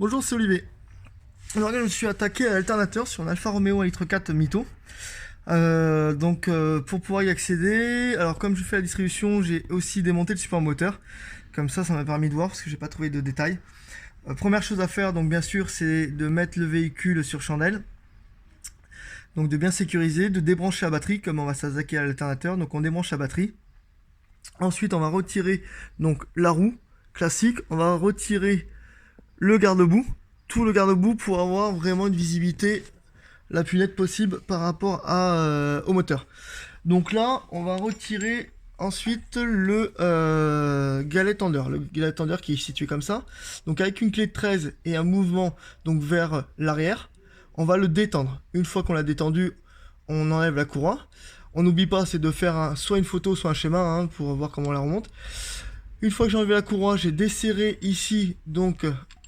Bonjour, c'est Olivier. Alors là, je me suis attaqué à l'alternateur sur un Alfa Romeo 1,4 litre Mito. Pour pouvoir y accéder, alors comme je fais la distribution, j'ai aussi démonté le support moteur. Comme ça m'a permis de voir parce que j'ai pas trouvé de détails. Première chose à faire, donc bien sûr, c'est de mettre le véhicule sur chandelle. Donc de bien sécuriser, de débrancher la batterie, comme on va s'attaquer à l'alternateur. Donc on débranche la batterie. Ensuite, on va retirer donc la roue classique. On va retirer le garde-boue, tout le garde-boue pour avoir vraiment une visibilité la plus nette possible par rapport au moteur. Donc là, on va retirer ensuite le galet tender, qui est situé comme ça. Donc avec une clé de 13 et un mouvement donc vers l'arrière, on va le détendre. Une fois qu'on l'a détendu, on enlève la courroie. On n'oublie pas, c'est de faire soit une photo, soit un schéma pour voir comment on la remonte. Une fois que j'ai enlevé la courroie, j'ai desserré ici, donc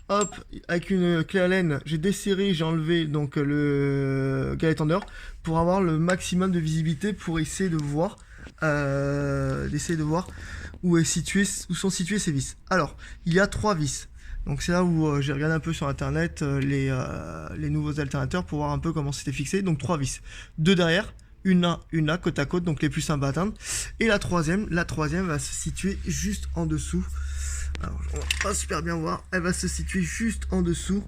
hop, avec une clé Allen, j'ai desserré, j'ai enlevé donc le galet tender pour avoir le maximum de visibilité pour essayer de voir, où sont situées ces vis. Alors, il y a 3 vis. Donc c'est là où j'ai regardé un peu sur internet les nouveaux alternateurs pour voir un peu comment c'était fixé. Donc 3 vis, 2 derrière, une là, côte à côte, donc les plus simples à atteindre. Et la troisième va se situer juste en dessous. Alors, on va pas super bien voir. Elle va se situer juste en dessous,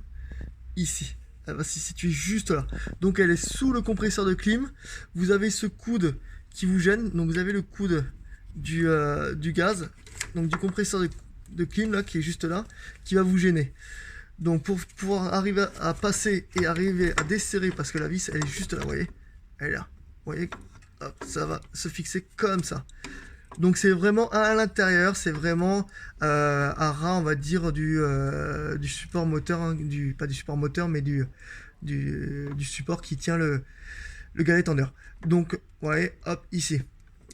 ici. Elle va se situer juste là. Donc elle est sous le compresseur de clim. Vous avez ce coude qui vous gêne. Donc vous avez le coude du gaz, donc du compresseur de clim là, qui est juste là, qui va vous gêner. Donc pour pouvoir arriver à passer et arriver à desserrer, parce que la vis elle est juste là, vous voyez, elle est là. Vous voyez, hop, ça va se fixer comme ça. Donc c'est vraiment à l'intérieur, c'est vraiment à ras, on va dire, du support moteur, pas du support moteur, mais du support qui tient le galet tender. Donc, vous voyez, hop, ici.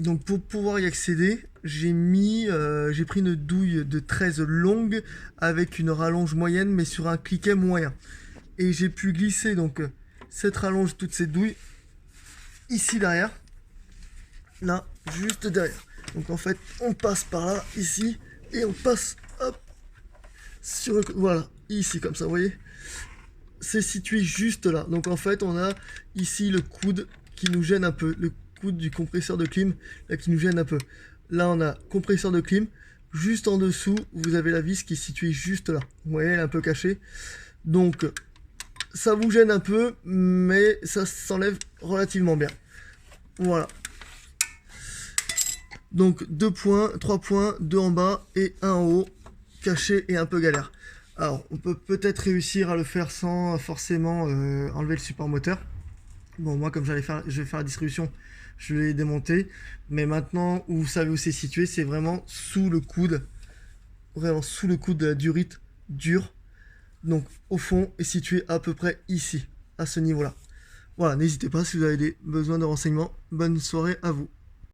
Donc pour pouvoir y accéder, j'ai pris une douille de 13 longue avec une rallonge moyenne, mais sur un cliquet moyen. Et j'ai pu glisser donc cette rallonge, toutes ces douilles, ici derrière, là, juste derrière. Donc en fait, on passe par là, ici, et on passe, hop, voilà, ici, comme ça, vous voyez. C'est situé juste là. Donc en fait, on a ici le coude qui nous gêne un peu, le coude du compresseur de clim, là, qui nous gêne un peu. Là, on a compresseur de clim. Juste en dessous, vous avez la vis qui est située juste là. Vous voyez, elle est un peu cachée. Donc, ça vous gêne un peu, mais ça s'enlève relativement bien. Voilà. Donc 2 points, 3 points, 2 en bas et 1 en haut, caché et un peu galère. Alors on peut peut-être réussir à le faire sans forcément enlever le support moteur. Bon, moi comme je vais faire la distribution, je l'ai démonté. Mais maintenant, vous savez où c'est situé, c'est vraiment sous le coude. Vraiment sous le coude de la durite dure. Donc au fond est situé à peu près ici, à ce niveau-là. Voilà, n'hésitez pas si vous avez des besoins de renseignements. Bonne soirée à vous.